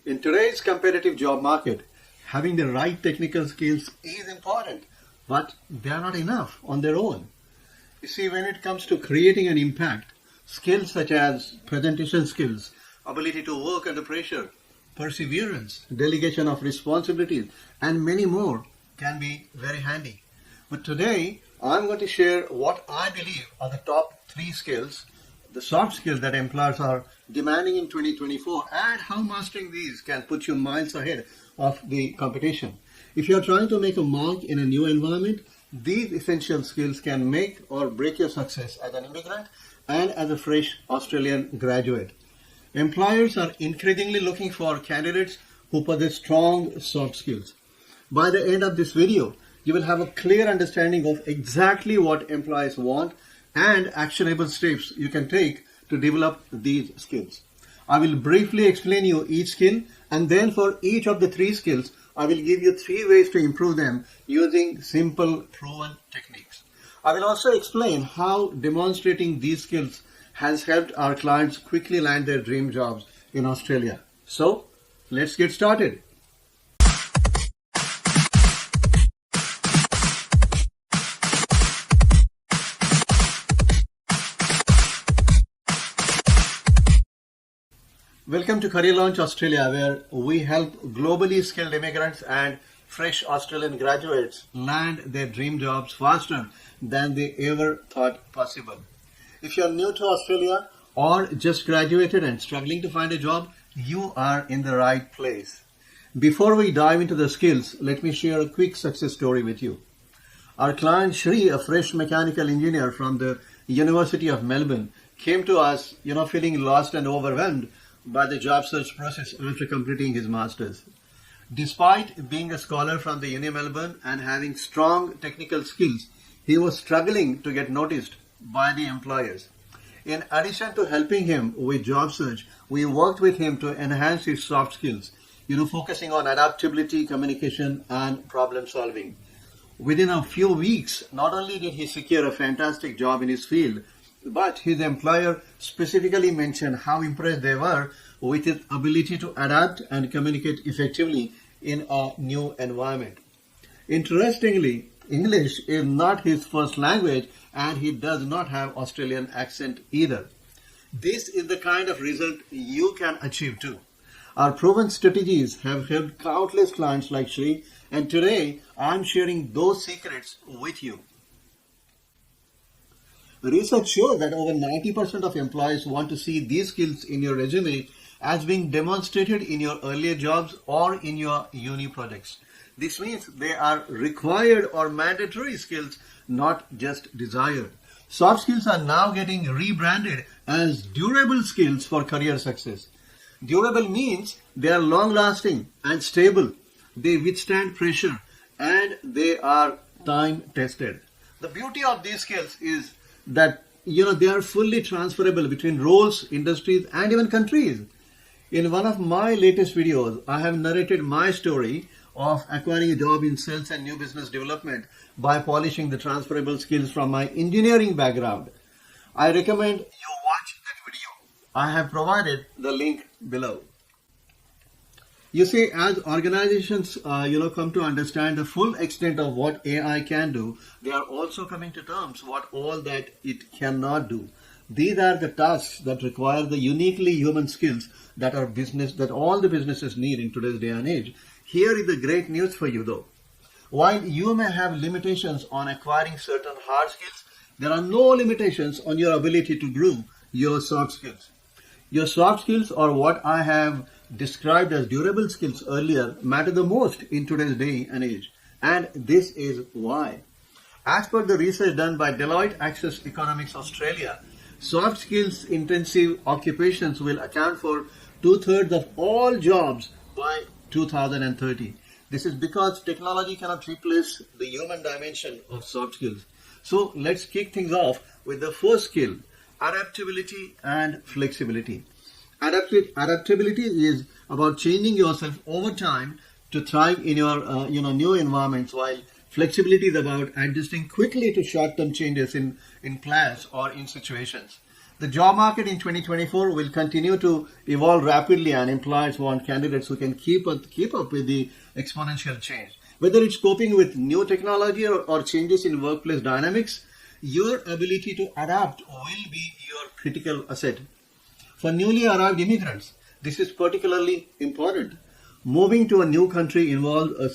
In today's competitive job market, having the right technical skills is important, but they are not enough on their own. You see, when it comes to creating an impact, skills such as presentation skills, ability to work under pressure, perseverance, delegation of responsibilities, and many more can be very handy. But today, I'm going to share what I believe are the top three skills, the soft skills that employers are demanding in 2024, and how mastering these can put you miles ahead of the competition. If you're trying to make a mark in a new environment, these essential skills can make or break your success as an immigrant and as a fresh Australian graduate. Employers are increasingly looking for candidates who possess strong soft skills. By the end of this video, you will have a clear understanding of exactly what employees want and actionable steps you can take to develop these skills. I will briefly explain you each skill, and then for each of the three skills, I will give you 3 ways to improve them using simple proven techniques. I will also explain how demonstrating these skills has helped our clients quickly land their dream jobs in Australia. So, let's get started. Welcome to Career Launch Australia, where we help globally skilled immigrants and fresh Australian graduates land their dream jobs faster than they ever thought possible. If you're new to Australia or just graduated and struggling to find a job, you are in the right place. Before we dive into the skills, let me share a quick success story with you. Our client Shri, a fresh mechanical engineer from the University of Melbourne, came to us, feeling lost and overwhelmed by the job search process after completing his master's. Despite being a scholar from the Uni Melbourne and having strong technical skills, he was struggling to get noticed by the employers. In addition to helping him with job search, we worked with him to enhance his soft skills, focusing on adaptability, communication, and problem solving. Within a few weeks, not only did he secure a fantastic job in his field, but his employer specifically mentioned how impressed they were with his ability to adapt and communicate effectively in a new environment. Interestingly, English is not his first language, and he does not have Australian accent either. This is the kind of result you can achieve too. Our proven strategies have helped countless clients like Shri, and today I'm sharing those secrets with you. Research shows that over 90% of employees want to see these skills in your resume as being demonstrated in your earlier jobs or in your uni projects. This means they are required or mandatory skills, not just desired. Soft skills are now getting rebranded as durable skills for career success. Durable means they are long-lasting and stable. They withstand pressure and they are time-tested. The beauty of these skills is that they are fully transferable between roles, industries, and even countries. In one of my latest videos, I have narrated my story of acquiring a job in sales and new business development by polishing the transferable skills from my engineering background. I recommend you watch that video. I have provided the link below. You see, as organizations, come to understand the full extent of what AI can do, they are also coming to terms what all that it cannot do. These are the tasks that require the uniquely human skills that all the businesses need in today's day and age. Here is the great news for you though. While you may have limitations on acquiring certain hard skills, there are no limitations on your ability to grow your soft skills. Your soft skills, or what I have described as durable skills earlier, matter the most in today's day and age. And this is why. As per the research done by Deloitte Access Economics Australia, soft skills intensive occupations will account for 2/3 of all jobs by 2030. This is because technology cannot replace the human dimension of soft skills. So let's kick things off with the first skill, adaptability and flexibility. Adaptability is about changing yourself over time to thrive in your new environments, while flexibility is about adjusting quickly to short-term changes in plans or in situations. The job market in 2024 will continue to evolve rapidly, and employers want candidates who can keep up with the exponential change. Whether it's coping with new technology or changes in workplace dynamics, your ability to adapt will be your critical asset. For newly arrived immigrants, this is particularly important. Moving to a new country involves a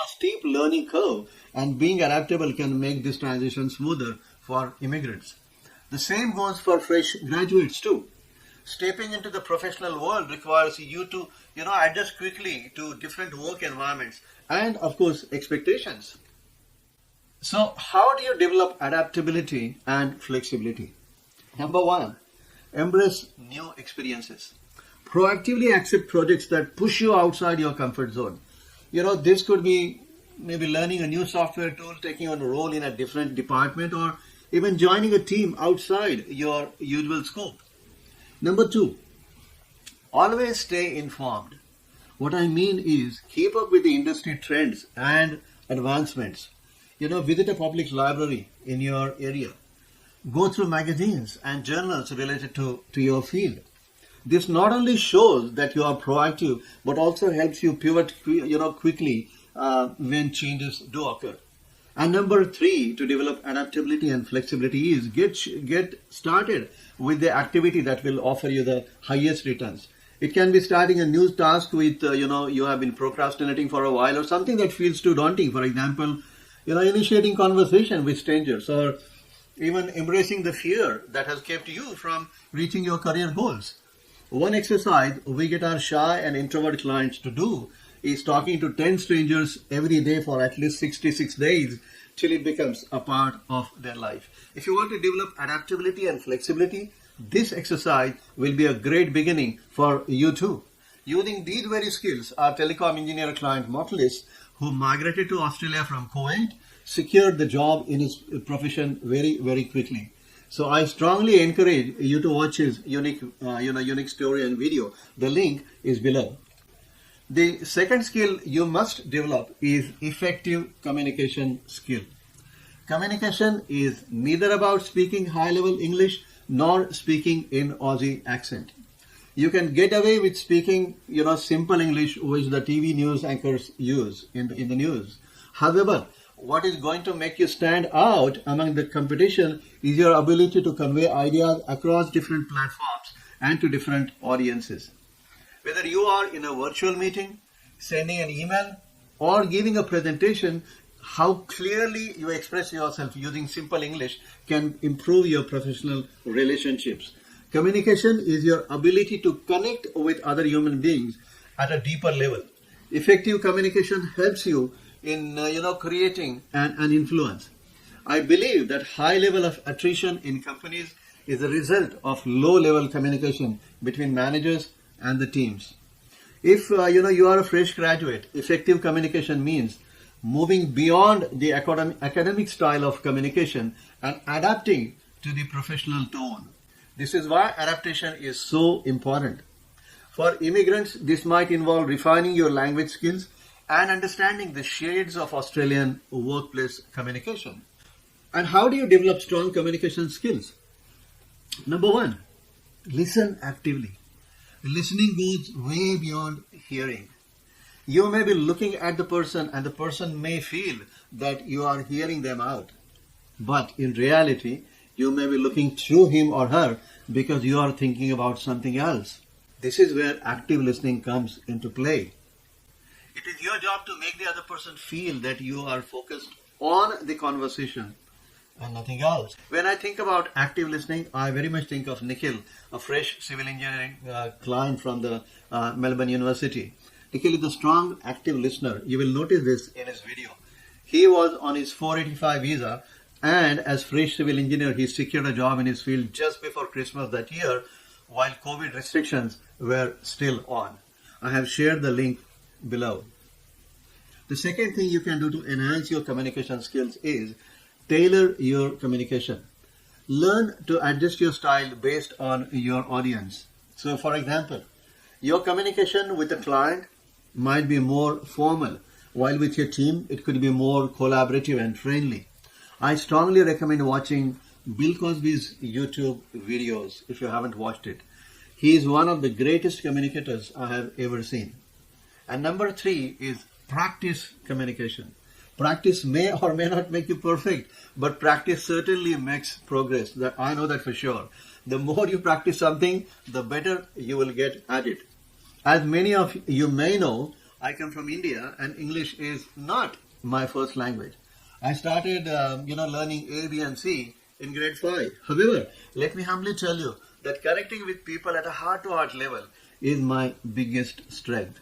steep learning curve, and being adaptable can make this transition smoother for immigrants. The same goes for fresh graduates too. Stepping into the professional world requires you to, adjust quickly to different work environments and, of course, expectations. So, how do you develop adaptability and flexibility? Number one, embrace new experiences. Proactively accept projects that push you outside your comfort zone. This could be maybe learning a new software tool, taking on a role in a different department, or even joining a team outside your usual scope. Number two, always stay informed. What I mean is keep up with the industry trends and advancements. Visit a public library in your area. Go through magazines and journals related to your field. This not only shows that you are proactive, but also helps you pivot, quickly when changes do occur. And number three, to develop adaptability and flexibility is get started with the activity that will offer you the highest returns. It can be starting a new task with, you have been procrastinating for a while, or something that feels too daunting. For example, initiating conversation with strangers, or even embracing the fear that has kept you from reaching your career goals. One exercise we get our shy and introvert clients to do is talking to 10 strangers every day for at least 66 days till it becomes a part of their life. If you want to develop adaptability and flexibility, this exercise will be a great beginning for you too. Using these very skills, our telecom engineer client Mortalis, who migrated to Australia from Kuwait, secured the job in his profession very, very quickly. So I strongly encourage you to watch his unique story and video. The link is below. The second skill you must develop is effective communication skill. Communication is neither about speaking high-level English nor speaking in Aussie accent. You can get away with speaking, simple English, which the TV news anchors use in the news. However, what is going to make you stand out among the competition is your ability to convey ideas across different platforms and to different audiences. Whether you are in a virtual meeting, sending an email, or giving a presentation, how clearly you express yourself using simple English can improve your professional relationships. Communication is your ability to connect with other human beings at a deeper level. Effective communication helps you in creating an influence. I believe that high level of attrition in companies is a result of low level communication between managers and the teams. If you are a fresh graduate, effective communication means moving beyond the academic style of communication and adapting to the professional tone. This is why adaptation is so important. For immigrants, this might involve refining your language skills and understanding the shades of Australian workplace communication. And how do you develop strong communication skills? Number one, listen actively. Listening goes way beyond hearing. You may be looking at the person and the person may feel that you are hearing them out. But in reality, you may be looking through him or her because you are thinking about something else. This is where active listening comes into play. It is your job to make the other person feel that you are focused on the conversation and nothing else. When I think about active listening, I very much think of Nikhil, a fresh civil engineering client from the Melbourne University. Nikhil is a strong active listener. You will notice this in his video. He was on his 485 visa, and as fresh civil engineer, he secured a job in his field just before Christmas that year, while COVID restrictions were still on. I have shared the link below. The second thing you can do to enhance your communication skills is tailor your communication. Learn to adjust your style based on your audience. So, for example, your communication with a client might be more formal, while with your team, it could be more collaborative and friendly. I strongly recommend watching Bill Cosby's YouTube videos, if you haven't watched it. He is one of the greatest communicators I have ever seen. And number 3 is practice communication. Practice may or may not make you perfect, but practice certainly makes progress. That I know that for sure. The more you practice something, the better you will get at it. As many of you may know, I come from India and English is not my first language. I started, learning A, B and C in grade 5. However, let me humbly tell you that connecting with people at a heart-to-heart level is my biggest strength.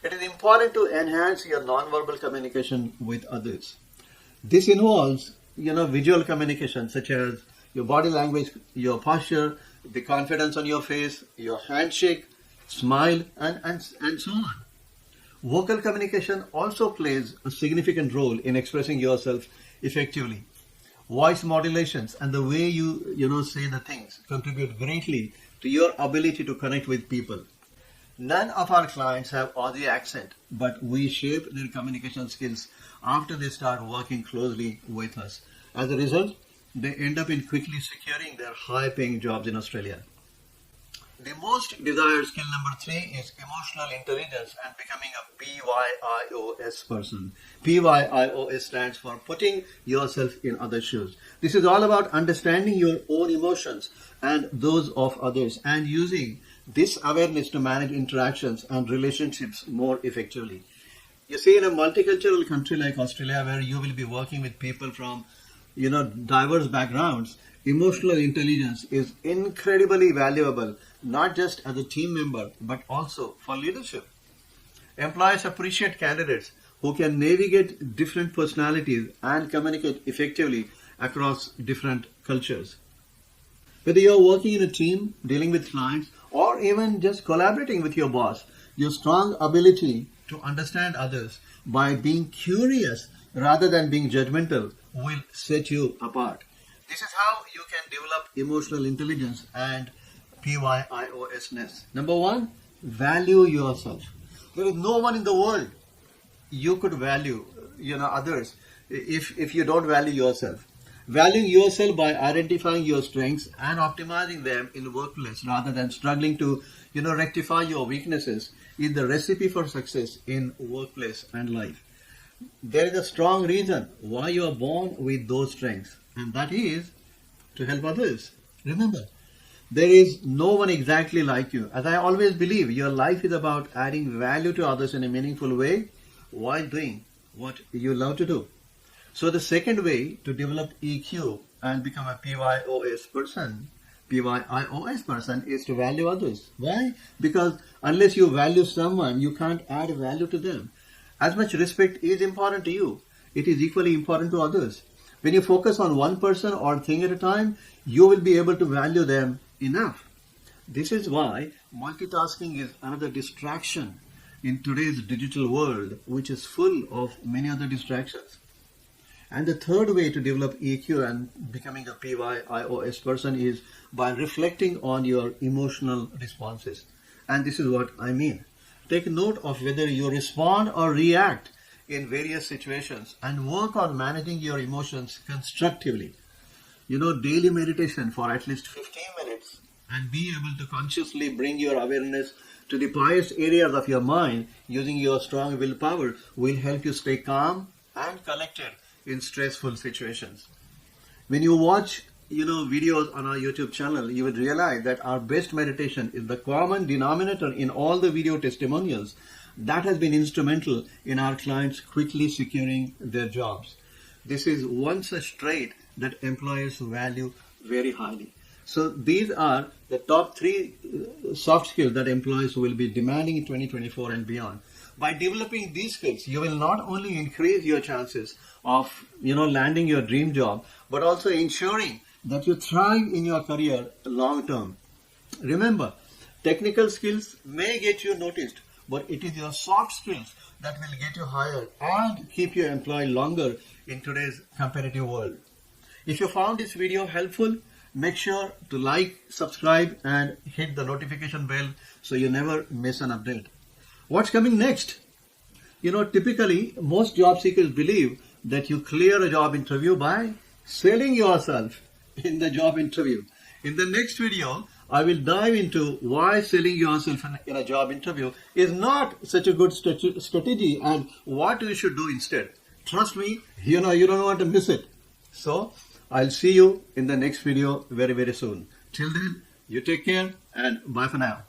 It is important to enhance your non-verbal communication with others. This involves, visual communication such as your body language, your posture, the confidence on your face, your handshake, smile, and so on. Vocal communication also plays a significant role in expressing yourself effectively. Voice modulations and the way you say the things contribute greatly to your ability to connect with people. None of our clients have Aussie accent, but we shape their communication skills after they start working closely with us. As a result, they end up in quickly securing their high-paying jobs in Australia. The most desired skill number 3 is emotional intelligence and becoming a PYIOS person. PYIOS stands for putting yourself in others' shoes. This is all about understanding your own emotions and those of others and using this awareness to manage interactions and relationships more effectively. You see, in a multicultural country like Australia, where you will be working with people from, diverse backgrounds, emotional intelligence is incredibly valuable, not just as a team member, but also for leadership. Employers appreciate candidates who can navigate different personalities and communicate effectively across different cultures. Whether you're working in a team, dealing with clients, or even just collaborating with your boss, your strong ability to understand others by being curious rather than being judgmental will set you apart. This is how you can develop emotional intelligence and PYIOSness. Number 1, value yourself. There is no one in the world you could value, others if you don't value yourself. Valuing yourself by identifying your strengths and optimizing them in the workplace rather than struggling to, rectify your weaknesses is the recipe for success in workplace and life. There is a strong reason why you are born with those strengths, and that is to help others. Remember, there is no one exactly like you. As I always believe, your life is about adding value to others in a meaningful way while doing what you love to do. So the second way to develop EQ and become a PYIOS person is to value others. Why? Because unless you value someone, you can't add value to them. As much respect is important to you, it is equally important to others. When you focus on one person or thing at a time, you will be able to value them enough. This is why multitasking is another distraction in today's digital world, which is full of many other distractions. And the third way to develop EQ and becoming a PYIOS person is by reflecting on your emotional responses. And this is what I mean. Take note of whether you respond or react in various situations and work on managing your emotions constructively. Daily meditation for at least 15 minutes and be able to consciously bring your awareness to the highest areas of your mind using your strong willpower will help you stay calm and collected in stressful situations. When you watch, videos on our YouTube channel, you will realize that our best meditation is the common denominator in all the video testimonials that has been instrumental in our clients quickly securing their jobs. This is one such trait that employers value very highly. So these are the top 3 soft skills that employers will be demanding in 2024 and beyond. By developing these skills, you will not only increase your chances of, landing your dream job, but also ensuring that you thrive in your career long term. Remember, technical skills may get you noticed, but it is your soft skills that will get you hired and keep you employed longer in today's competitive world. If you found this video helpful, make sure to like, subscribe, and hit the notification bell so you never miss an update. What's coming next? Typically, most job seekers believe that you clear a job interview by selling yourself. in the job interview. In the next video, I will dive into why selling yourself in a job interview is not such a good strategy and what you should do instead. Trust me, you don't want to miss it. So, I'll see you in the next video very, very soon. Till then, you take care and bye for now.